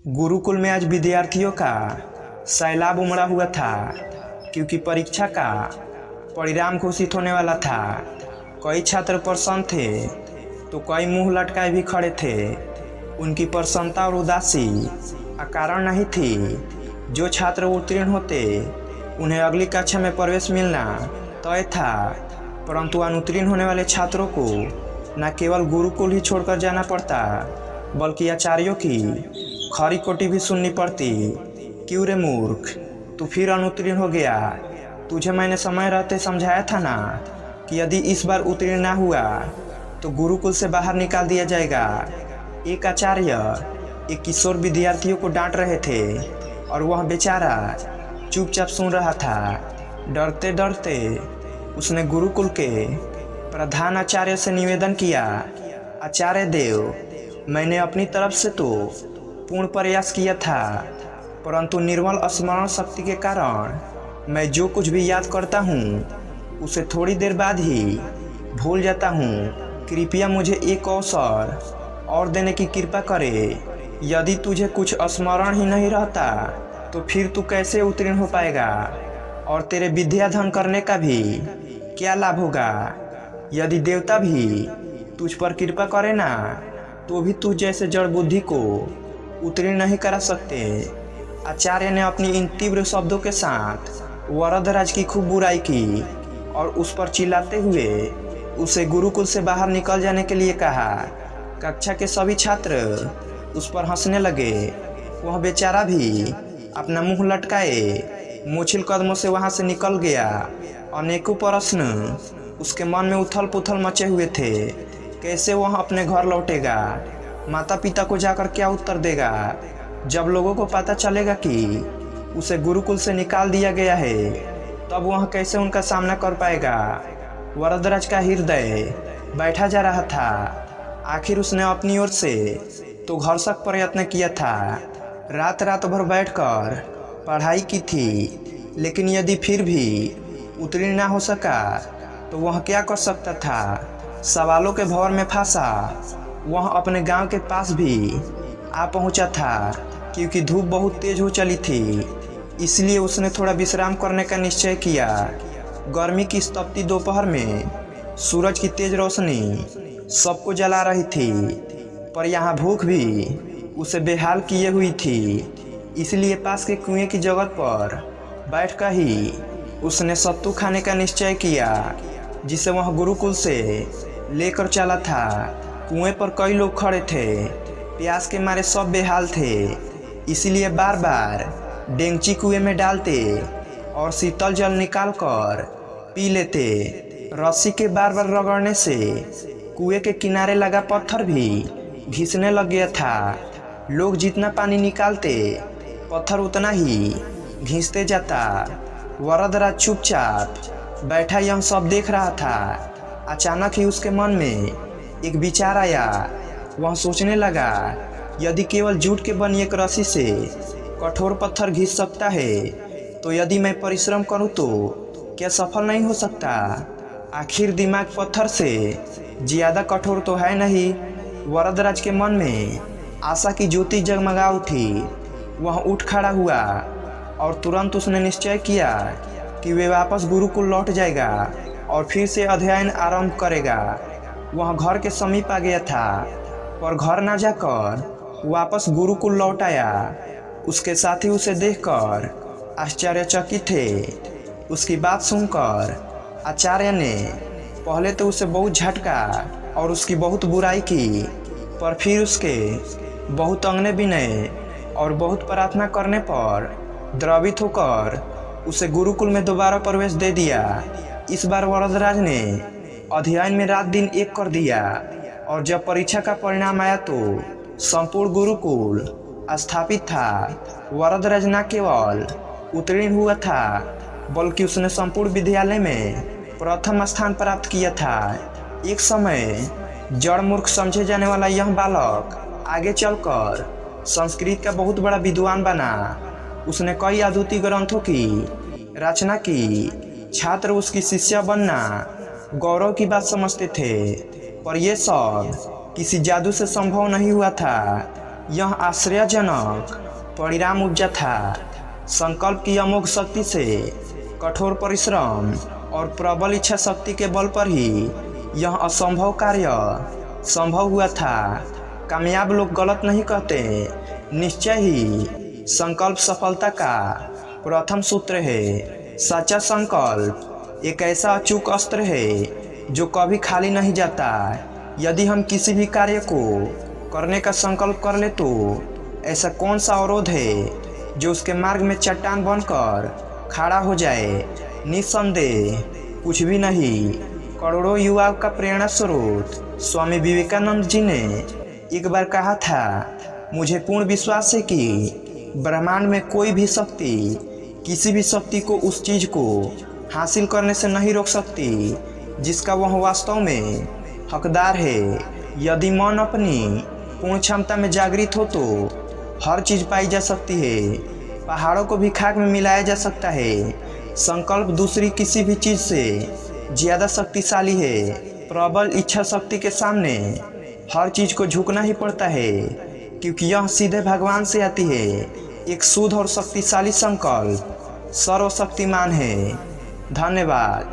गुरुकुल में आज विद्यार्थियों का सैलाब उमड़ा हुआ था, क्योंकि परीक्षा का परिणाम घोषित होने वाला था। कई छात्र प्रसन्न थे तो कई मुंह लटकाए भी खड़े थे। उनकी प्रसन्नता और उदासी अकारण नहीं थी। जो छात्र उत्तीर्ण होते उन्हें अगली कक्षा में प्रवेश मिलना तय था, परंतु अनुत्तीर्ण होने वाले छात्रों को न केवल गुरुकुल ही छोड़कर जाना पड़ता, बल्कि आचार्यों की खरी कोटी भी सुननी पड़ती। क्यों रे मूर्ख, तू फिर अनुत्तीर्ण हो गया? तुझे मैंने समय रहते समझाया था ना कि यदि इस बार उत्तीर्ण ना हुआ तो गुरुकुल से बाहर निकाल दिया जाएगा। एक आचार्य एक किशोर विद्यार्थियों को डांट रहे थे और वह बेचारा चुपचाप सुन रहा था। डरते डरते उसने गुरुकुल के प्रधान आचार्य से निवेदन किया, आचार्य देव, मैंने अपनी तरफ से तो पूर्ण प्रयास किया था, परंतु निर्मल स्मरण शक्ति के कारण मैं जो कुछ भी याद करता हूँ उसे थोड़ी देर बाद ही भूल जाता हूँ। कृपया मुझे एक अवसर और देने की कृपा करे। यदि तुझे कुछ स्मरण ही नहीं रहता तो फिर तू कैसे उत्तीर्ण हो पाएगा, और तेरे विद्याधन करने का भी क्या लाभ होगा? यदि देवता भी तुझ पर कृपा करे ना तो भी तू जैसे जड़ बुद्धि को उत्तीर्ण नहीं करा सकते। आचार्य ने अपनी इन तीव्र शब्दों के साथ वरदराज की खूब बुराई की और उस पर चिल्लाते हुए उसे गुरुकुल से बाहर निकल जाने के लिए कहा। कक्षा के सभी छात्र उस पर हंसने लगे। वह बेचारा भी अपना मुंह लटकाए मूछिल कदमों से वहां से निकल गया। अनेकों प्रश्न उसके मन में उथल पुथल मचे हुए थे। कैसे वह अपने घर लौटेगा? माता पिता को जाकर क्या उत्तर देगा? जब लोगों को पता चलेगा कि उसे गुरुकुल से निकाल दिया गया है, तब वह कैसे उनका सामना कर पाएगा? वरदराज का हृदय बैठा जा रहा था। आखिर उसने अपनी ओर से तो भरसक प्रयत्न किया था, रात भर बैठकर पढ़ाई की थी, लेकिन यदि फिर भी उत्तीर्ण ना हो सका तो वह क्या कर सकता था? सवालों के भंवर में फंसा वह अपने गांव के पास भी आ पहुंचा था, क्योंकि धूप बहुत तेज हो चली थी। इसलिए उसने थोड़ा विश्राम करने का निश्चय किया। गर्मी की इस तपती दोपहर में सूरज की तेज रोशनी सबको जला रही थी, पर यहाँ भूख भी उसे बेहाल किए हुई थी। इसलिए पास के कुएं की जगह पर बैठकर ही उसने सत्तू खाने का निश्चय किया, जिसे वह गुरुकुल से लेकर चला था। कुएं पर कई लोग खड़े थे। प्यास के मारे सब बेहाल थे, इसलिए बार बार डेंगची कुएं में डालते और शीतल जल निकालकर पी लेते। रस्सी के बार बार रगड़ने से कुएं के किनारे लगा पत्थर भी घिसने लग गया था। लोग जितना पानी निकालते पत्थर उतना ही घिसते जाता। वरदराज चुपचाप बैठा यह सब देख रहा था। अचानक ही उसके मन में एक विचार आया। वह सोचने लगा, यदि केवल जूट के बनी एक रस्सी से कठोर पत्थर घिस सकता है, तो यदि मैं परिश्रम करूं तो क्या सफल नहीं हो सकता? आखिर दिमाग पत्थर से ज्यादा कठोर तो है नहीं। वरदराज के मन में आशा की ज्योति जगमगा उठी। वह उठ खड़ा हुआ और तुरंत उसने निश्चय किया कि वे वापस गुरुकुल लौट जाएगा और फिर से अध्ययन आरंभ करेगा। वह घर के समीप आ गया था, पर घर न जाकर वापस गुरुकुल लौट आया। उसके साथी उसे देखकर आश्चर्यचकित थे। उसकी बात सुनकर आचार्य ने पहले तो उसे बहुत झटका और उसकी बहुत बुराई की, पर फिर उसके बहुत अंगने विनय और बहुत प्रार्थना करने पर द्रवित होकर उसे गुरुकुल में दोबारा प्रवेश दे दिया। इस बार वरदराज ने अध्ययन में रात दिन एक कर दिया, और जब परीक्षा का परिणाम आया तो संपूर्ण गुरुकुल स्थापित था। वरदराज न केवल उत्तीर्ण हुआ था, बल्कि उसने संपूर्ण विद्यालय में प्रथम स्थान प्राप्त किया था। एक समय जड़ मूर्ख समझे जाने वाला यह बालक आगे चलकर संस्कृत का बहुत बड़ा विद्वान बना। उसने कई अद्भुत ग्रंथों की रचना की। छात्र उसकी शिष्या बनना गौरव की बात समझते थे, पर यह सब किसी जादू से संभव नहीं हुआ था। यह आश्चर्यजनक परिणाम उपजा था। संकल्प की अमोघ शक्ति से, कठोर परिश्रम और प्रबल इच्छा शक्ति के बल पर ही यह असंभव कार्य संभव हुआ था। कामयाब लोग गलत नहीं कहते। निश्चय ही संकल्प सफलता का प्रथम सूत्र है। सच्चा संकल्प एक ऐसा अचूक अस्त्र है जो कभी खाली नहीं जाता। यदि हम किसी भी कार्य को करने का संकल्प कर ले तो ऐसा कौन सा अवरोध है जो उसके मार्ग में चट्टान बनकर खड़ा हो जाए? निस्संदेह कुछ भी नहीं। करोड़ों युवाओं का प्रेरणा स्रोत स्वामी विवेकानंद जी ने एक बार कहा था, मुझे पूर्ण विश्वास है कि ब्रह्मांड में कोई भी शक्ति किसी भी शक्ति को उस चीज को हासिल करने से नहीं रोक सकती जिसका वह वास्तव में हकदार है। यदि मन अपनी पूर्ण क्षमता में जागृत हो तो हर चीज पाई जा सकती है। पहाड़ों को भी खाक में मिलाया जा सकता है। संकल्प दूसरी किसी भी चीज से ज्यादा शक्तिशाली है। प्रबल इच्छा शक्ति के सामने हर चीज को झुकना ही पड़ता है, क्योंकि यह सीधे भगवान से आती है। एक शुद्ध और शक्तिशाली संकल्प सर्वशक्तिमान है। धन्यवाद।